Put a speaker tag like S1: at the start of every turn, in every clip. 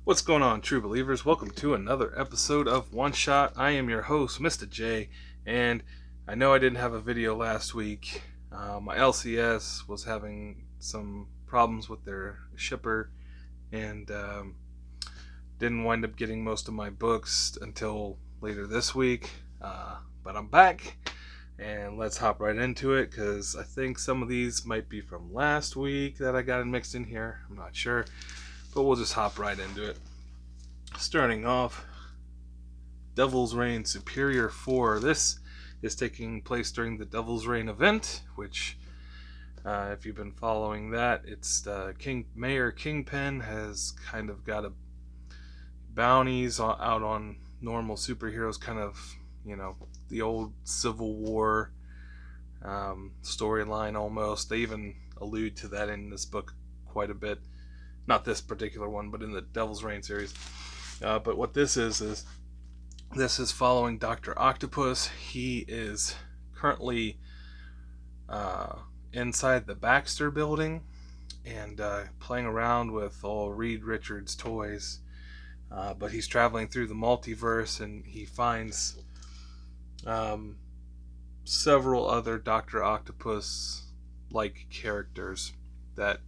S1: What's going on, true believers? Welcome to another episode of One Shot. I am your host, Mr. J, and I know I didn't have a video last week. My LCS was having some problems with their shipper, and didn't wind up getting most of my books until later this week. But I'm back, and let's hop right into it, because I think some of these might be from last week that I got mixed in here. I'm not sure, but we'll just hop right into it. Starting off, Devil's Reign Superior 4. This is taking place during the Devil's Reign event, which, if you've been following that, it's Mayor Kingpin has kind of got a bounties out on normal superheroes, kind of, the old Civil War storyline almost. They even allude to that in this book quite a bit. Not this particular one, but in the Devil's Reign series. But what this is this is following Dr. Octopus. He is currently inside the Baxter building and playing around with all Reed Richards toys. But he's traveling through the multiverse, and he finds several other Dr. Octopus-like characters that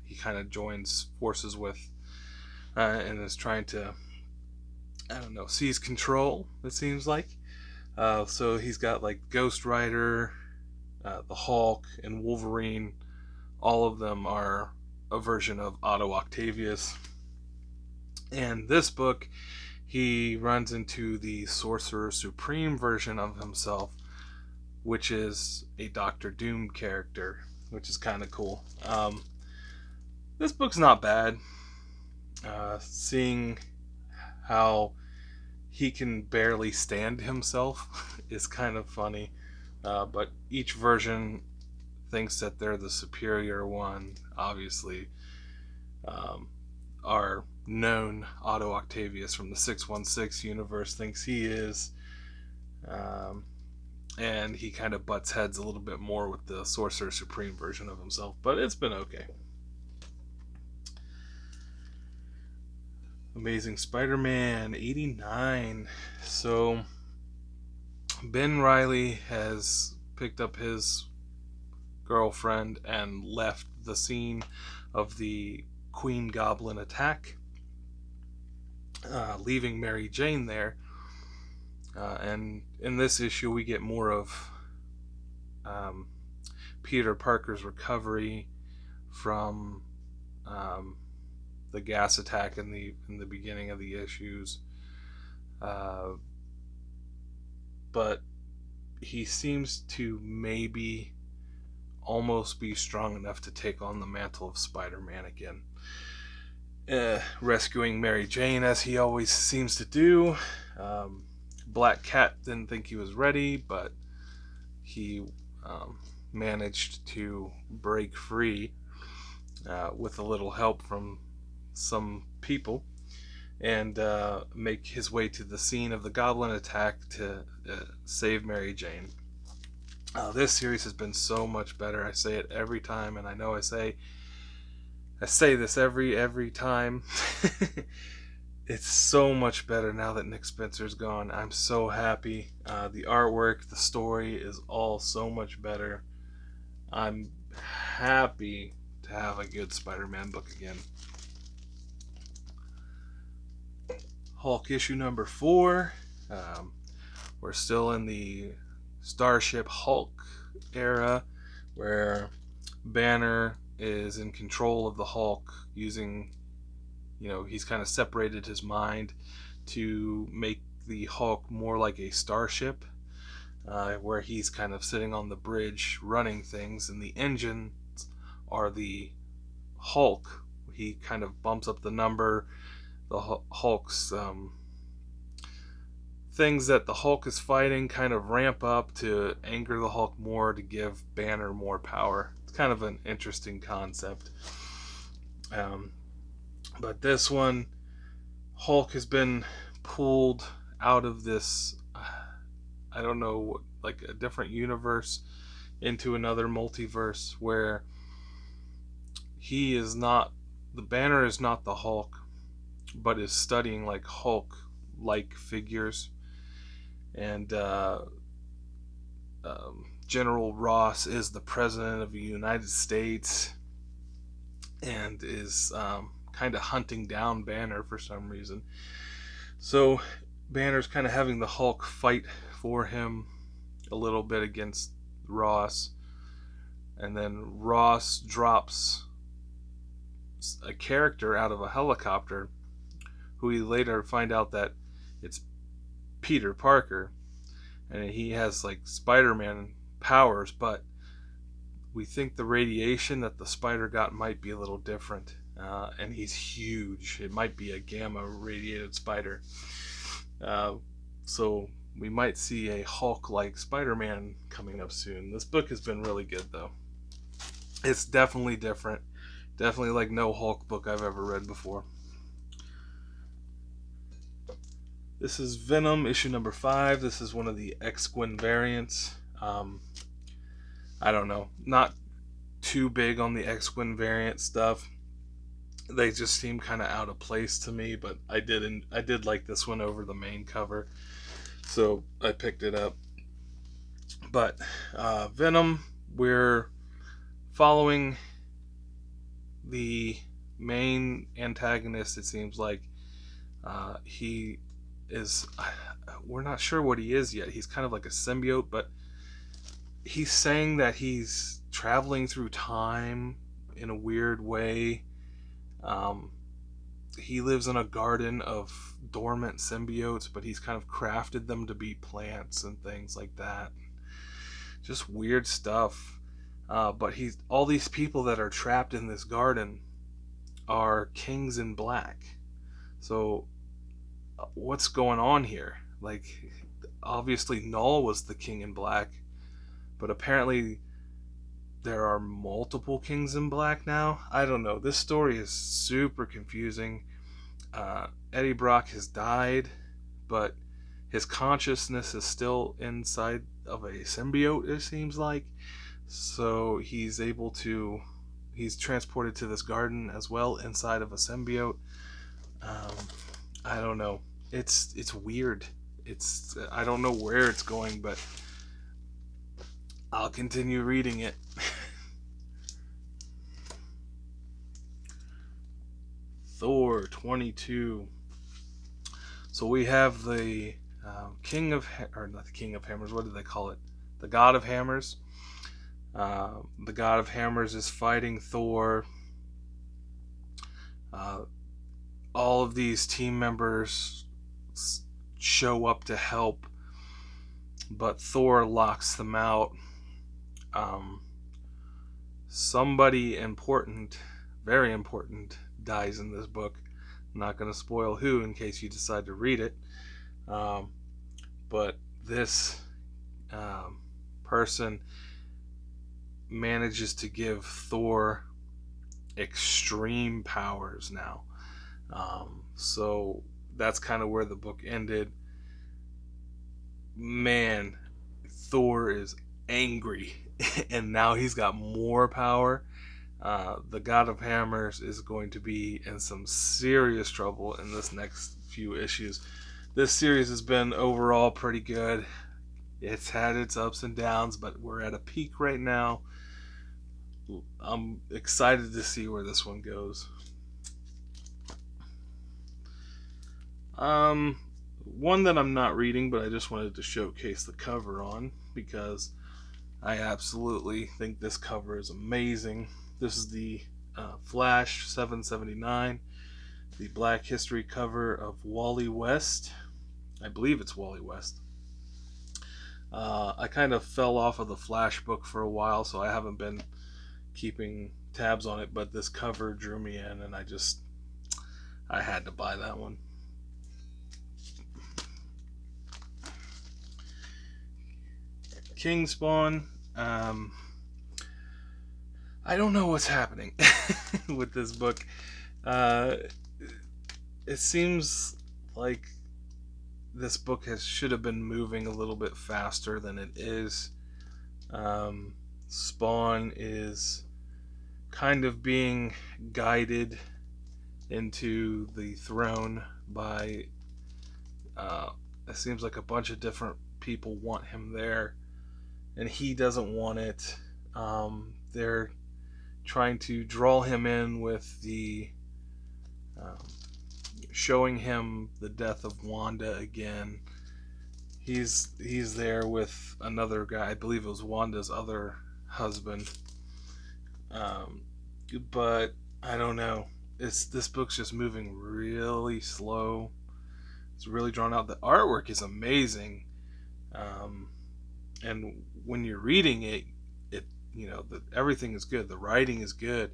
S1: he kind of joins forces with, and is trying to, seize control, it seems like. So he's got like Ghost Rider, the Hulk, and Wolverine. All of them are a version of Otto Octavius. And this book, he runs into the Sorcerer Supreme version of himself, which is a Doctor Doom character, which is kind of cool. This book's not bad. Seeing how he can barely stand himself is kind of funny. But each version thinks that they're the superior one, obviously. Our known Otto Octavius from the 616 universe thinks he is. And he kind of butts heads a little bit more with the Sorcerer Supreme version of himself. But it's been okay. Amazing Spider-Man 89. So Ben Reilly has picked up his girlfriend and left the scene of the Queen Goblin attack, leaving Mary Jane there. And in this issue, we get more of Peter Parker's recovery from the gas attack in the beginning of the issues. But he seems to maybe almost be strong enough to take on the mantle of Spider-Man again. Rescuing Mary Jane, as he always seems to do. Black Cat didn't think he was ready, but he managed to break free with a little help from some people, and make his way to the scene of the Goblin attack to save Mary Jane. This series has been so much better. I say it every time, and I know I say this every time. It's so much better now that Nick Spencer's gone. I'm so happy. The artwork, the story is all so much better. I'm happy to have a good Spider-Man book again. Hulk issue number 4. We're still in the Starship Hulk era, where Banner is in control of the Hulk using, he's kind of separated his mind to make the Hulk more like a starship, where he's kind of sitting on the bridge running things, and the engines are the Hulk. He kind of bumps up the number. The Hulk's things that the Hulk is fighting kind of ramp up to anger the Hulk more, to give Banner more power. It's kind of an interesting concept. But this one, Hulk has been pulled out of this, I don't know, like a different universe, into another multiverse, where he is not, the Banner is not the Hulk. but is studying like Hulk-like figures. And General Ross is the president of the United States and is kind of hunting down Banner for some reason. So Banner's kind of having the Hulk fight for him a little bit against Ross, and then Ross drops a character out of a helicopter who we later find out that it's Peter Parker, and he has like Spider-Man powers, but we think the radiation that the spider got might be a little different, and he's huge. It might be a gamma radiated spider. So we might see a Hulk-like Spider-Man coming up soon. This book has been really good, though. It's definitely different. Definitely like no Hulk book I've ever read before. This is Venom, issue number 5. This is one of the X-Gwyn variants. I don't know. Not too big on the X-Gwyn variant stuff. They just seem kind of out of place to me, but I did like this one over the main cover, so I picked it up. But Venom, we're following the main antagonist. It seems like he is, we're not sure what he is yet. He's kind of like a symbiote, but he's saying that he's traveling through time in a weird way. He lives in a garden of dormant symbiotes, but he's kind of crafted them to be plants and things like that. Just weird stuff. But all these people that are trapped in this garden are kings in black. So what's going on here? Like, obviously Null was the king in black, but apparently there are multiple kings in black now. I don't know. This story is super confusing. Eddie Brock has died, but his consciousness is still inside of a symbiote, it seems like. So he's transported to this garden as well inside of a symbiote. I don't know. It's weird. I don't know where it's going, but I'll continue reading it. Thor 22. So we have the King of, or not the King of Hammers, what do they call it? The God of Hammers. The God of Hammers is fighting Thor. All of these team members show up to help, but Thor locks them out. Somebody important, very important, dies in this book. I'm not going to spoil who in case you decide to read it. But this person manages to give Thor extreme powers now. So that's kind of where the book ended. Man, Thor is angry and now he's got more power. The God of Hammers is going to be in some serious trouble in this next few issues. This series has been overall pretty good. It's had its ups and downs, but we're at a peak right now. I'm excited to see where this one goes. One that I'm not reading, but I just wanted to showcase the cover on because I absolutely think this cover is amazing. This is the Flash 779, the Black History cover of Wally West. I believe it's Wally West. I kind of fell off of the Flash book for a while, so I haven't been keeping tabs on it, but this cover drew me in, and I had to buy that one. King Spawn. I don't know what's happening with this book. It seems like this book should have been moving a little bit faster than it is. Spawn is kind of being guided into the throne by, it seems like a bunch of different people want him there, and he doesn't want it. They're trying to draw him in with the um, showing him the death of Wanda again. He's there with another guy. I believe it was Wanda's other husband. Um, but I don't know. This book's just moving really slow. It's really drawn out. The artwork is amazing, um, and when you're reading it, everything is good. The writing is good,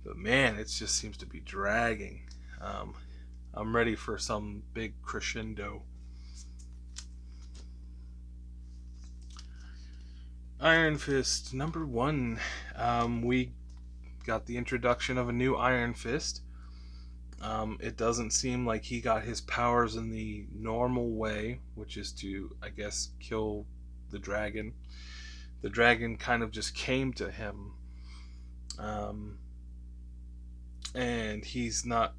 S1: but man, it just seems to be dragging. Um, I'm ready for some big crescendo. Iron Fist #1. We got the introduction of a new Iron Fist. It doesn't seem like he got his powers in the normal way, which is to, I guess, kill the dragon. The dragon kind of just came to him. And he's not,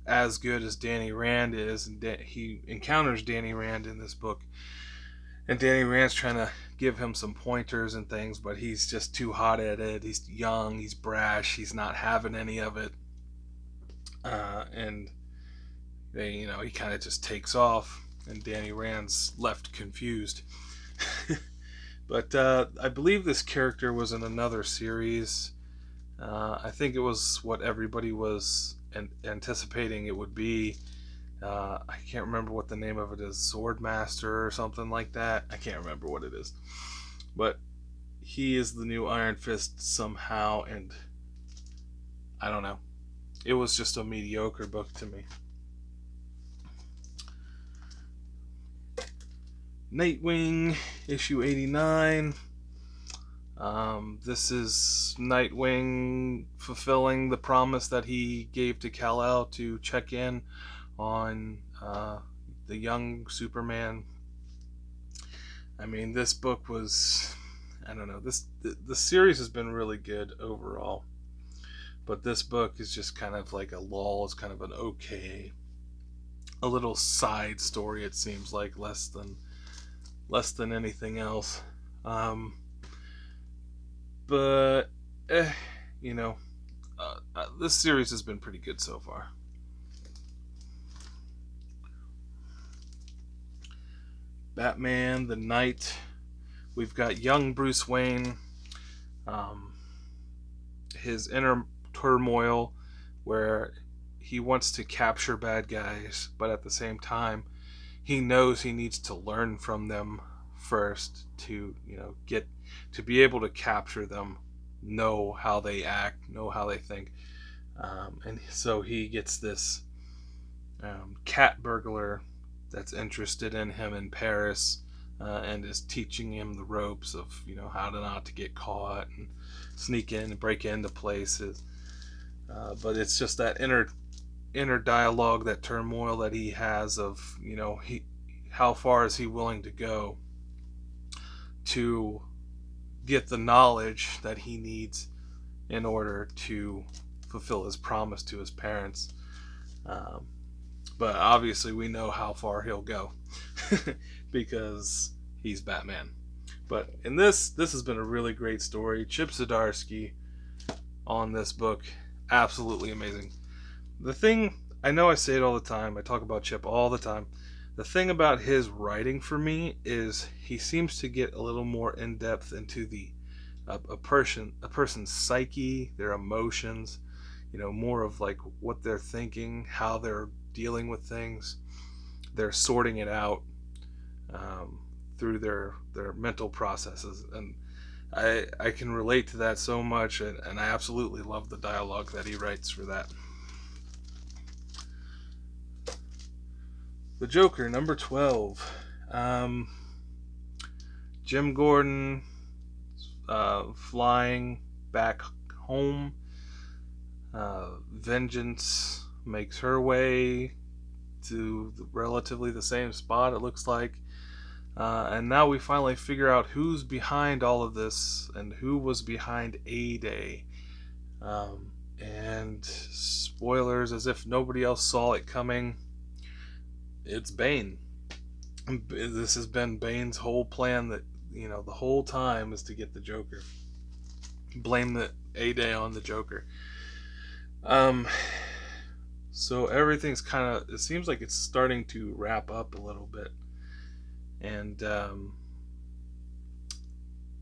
S1: as good as Danny Rand is. And he encounters Danny Rand in this book. And Danny Rand's trying to give him some pointers and things, but he's just too hot at it. He's young, he's brash, he's not having any of it. And he kind of just takes off, and Danny Rand's left confused. But I believe this character was in another series. I think it was what everybody was anticipating it would be. I can't remember what the name of it is. Swordmaster or something like that. I can't remember what it is. But he is the new Iron Fist somehow, and I don't know. It was just a mediocre book to me. Nightwing, issue 89. This is Nightwing fulfilling the promise that he gave to Kal-El to check in on the young Superman. I mean, this book was, I don't know, the series has been really good overall, but this book is just kind of like a lull. It's kind of an a little side story. It seems like less than anything else. But this series has been pretty good so far. Batman, the Knight. We've got young Bruce Wayne. His inner turmoil where he wants to capture bad guys, but at the same time, he knows he needs to learn from them first to, get to be able to capture them, know how they act, know how they think. And so he gets this cat burglar that's interested in him in Paris, and is teaching him the ropes of how to not to get caught and sneak in and break into places. But it's just that inner dialogue, that turmoil that he has of how far is he willing to go to get the knowledge that he needs in order to fulfill his promise to his parents. But obviously we know how far he'll go because he's Batman. But in this has been a really great story. Chip Zdarsky on this book, absolutely amazing. The thing, I know I say it all the time, I talk about Chip all the time. The thing about his writing for me is he seems to get a little more in depth into a person's psyche, their emotions, more of like what they're thinking, how they're dealing with things. They're sorting it out through their mental processes, and I can relate to that so much, and I absolutely love the dialogue that he writes for that. The Joker, #12. Jim Gordon flying back home. Vengeance makes her way to relatively the same spot, it looks like. And now we finally figure out who's behind all of this and who was behind A-Day. And spoilers, as if nobody else saw it coming, it's Bane. This has been Bane's whole plan, that, the whole time, is to get the Joker. Blame the A-Day on the Joker. So everything's it seems like it's starting to wrap up a little bit. And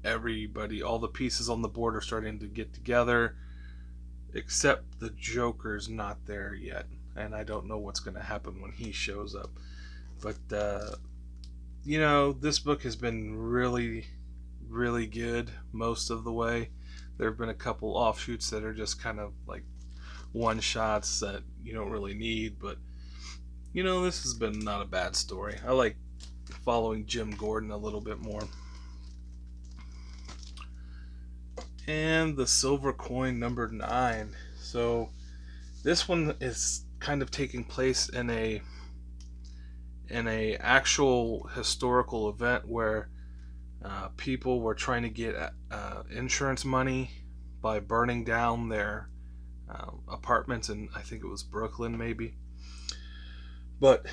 S1: everybody, all the pieces on the board are starting to get together, except the Joker's not there yet. And I don't know what's going to happen when he shows up. But, this book has been really, really good most of the way. There have been a couple offshoots that are just kind of like one-shots that you don't really need, but this has been not a bad story. I like following Jim Gordon a little bit more. And the Silver Coin number 9. So this one is kind of taking place in a actual historical event where people were trying to get insurance money by burning down their apartments in, I think it was Brooklyn maybe. But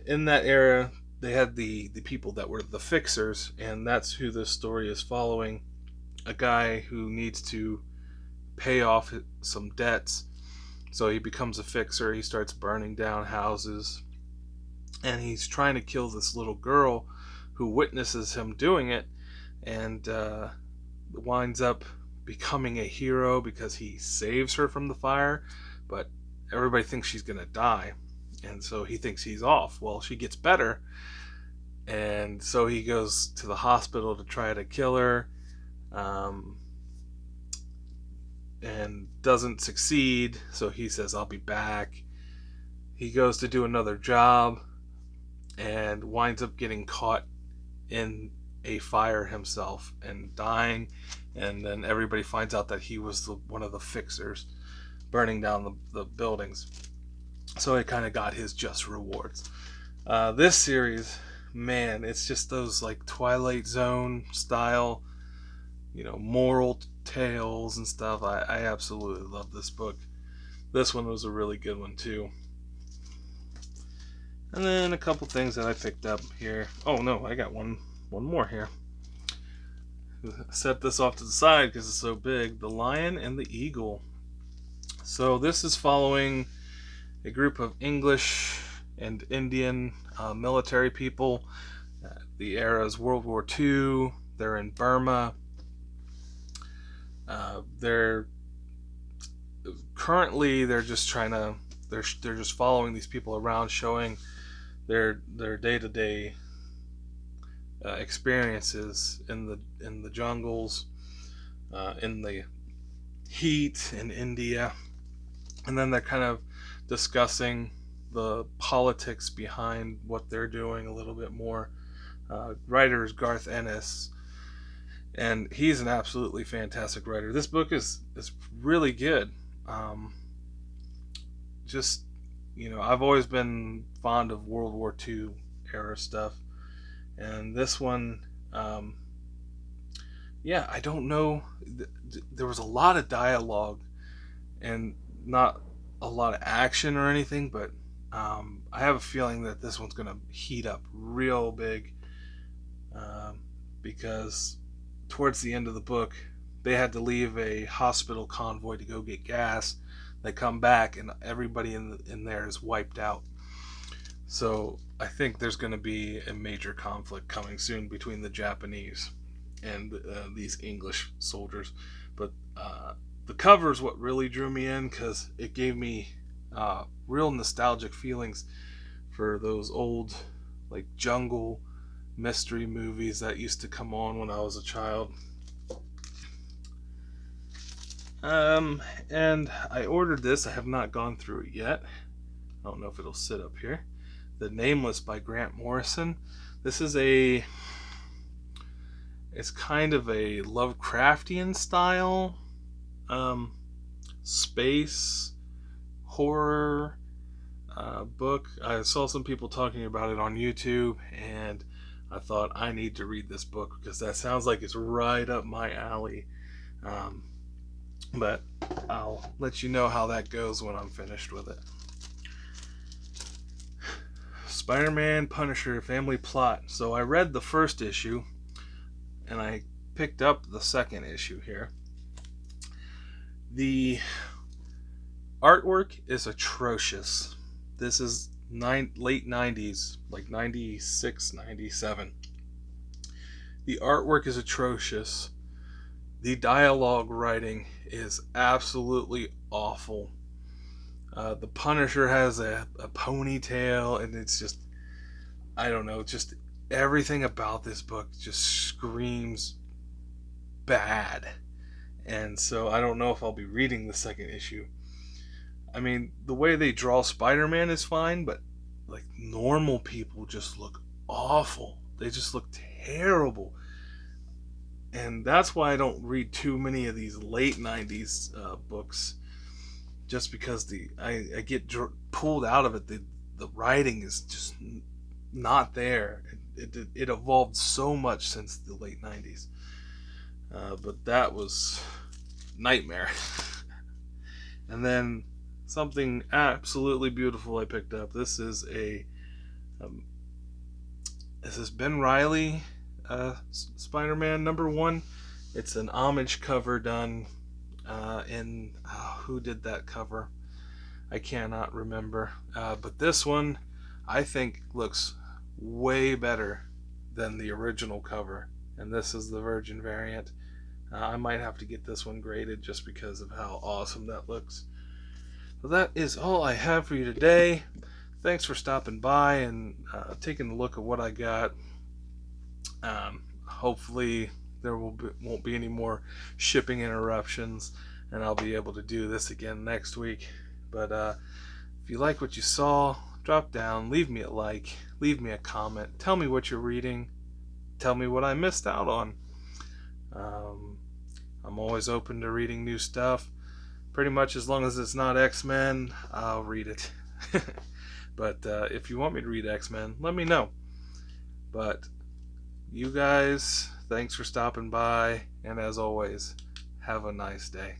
S1: in that era, they had the people that were the fixers, and that's who this story is following. A guy who needs to pay off some debts, so he becomes a fixer. He starts burning down houses, and he's trying to kill this little girl who witnesses him doing it, and winds up becoming a hero because he saves her from the fire. But everybody thinks she's gonna die, and so he thinks he's off. Well, she gets better, and so he goes to the hospital to try to kill her, and doesn't succeed. So he says, I'll be back. He goes to do another job and winds up getting caught in a fire himself and dying. And then everybody finds out that he was one of the fixers burning down the buildings. So he kind of got his just rewards. This series, man, it's just those like Twilight Zone style, moral tales and stuff. I absolutely love this book. This one was a really good one too. And then a couple things that I picked up here. Oh no, I got one more here. Set this off to the side because it's so big. The Lion and the Eagle. So this is following a group of English and Indian military people. The era is World War II. They're in Burma. They're just they're just following these people around, showing their day-to-day experiences in the jungles, in the heat in India, and then they're kind of discussing the politics behind what they're doing a little bit more. Writer is Garth Ennis, and he's an absolutely fantastic writer. This book is really good. I've always been fond of World War II era stuff, and this one, I don't know. There was a lot of dialogue and not a lot of action or anything, but I have a feeling that this one's going to heat up real big, because towards the end of the book, they had to leave a hospital convoy to go get gas. They come back and everybody in there is wiped out. So I think there's going to be a major conflict coming soon between the Japanese and these English soldiers. But the cover is what really drew me in, because it gave me real nostalgic feelings for those old like jungle mystery movies that used to come on when I was a child. And I ordered this. I have not gone through it yet. I don't know if it'll sit up here. The Nameless by Grant Morrison. This is it's kind of a Lovecraftian style space horror book. I saw some people talking about it on YouTube, and I thought I need to read this book because that sounds like it's right up my alley. but I'll let you know how that goes when I'm finished with it. Spider-Man Punisher Family Plot. So I read the first issue, and I picked up the second issue here. The artwork is atrocious. This is late 90s, like 96, 97. The artwork is atrocious. The dialogue writing is absolutely awful. The Punisher has a ponytail, and it's just, I don't know, just everything about this book just screams bad. And so I don't know if I'll be reading the second issue. I mean, the way they draw Spider-Man is fine, but like normal people just look awful. They just look terrible. And that's why I don't read too many of these late 90s books, just because I get pulled out of it. The writing is just not there. It evolved so much since the late 90s. But that was nightmare. And then something absolutely beautiful I picked up. This is Ben Reilly Spider-Man #1. It's an homage cover done who did that cover? I cannot remember. But this one, I think, looks way better than the original cover. And this is the Virgin variant. I might have to get this one graded just because of how awesome that looks. So that is all I have for you today. Thanks for stopping by and taking a look at what I got. Hopefully there won't be any more shipping interruptions, and I'll be able to do this again next week. But if you like what you saw, drop down, leave me a like, leave me a comment, tell me what you're reading, tell me what I missed out on. I'm always open to reading new stuff. Pretty much as long as it's not X-Men, I'll read it. But if you want me to read X-Men, let me know. But you guys, thanks for stopping by, and as always, have a nice day.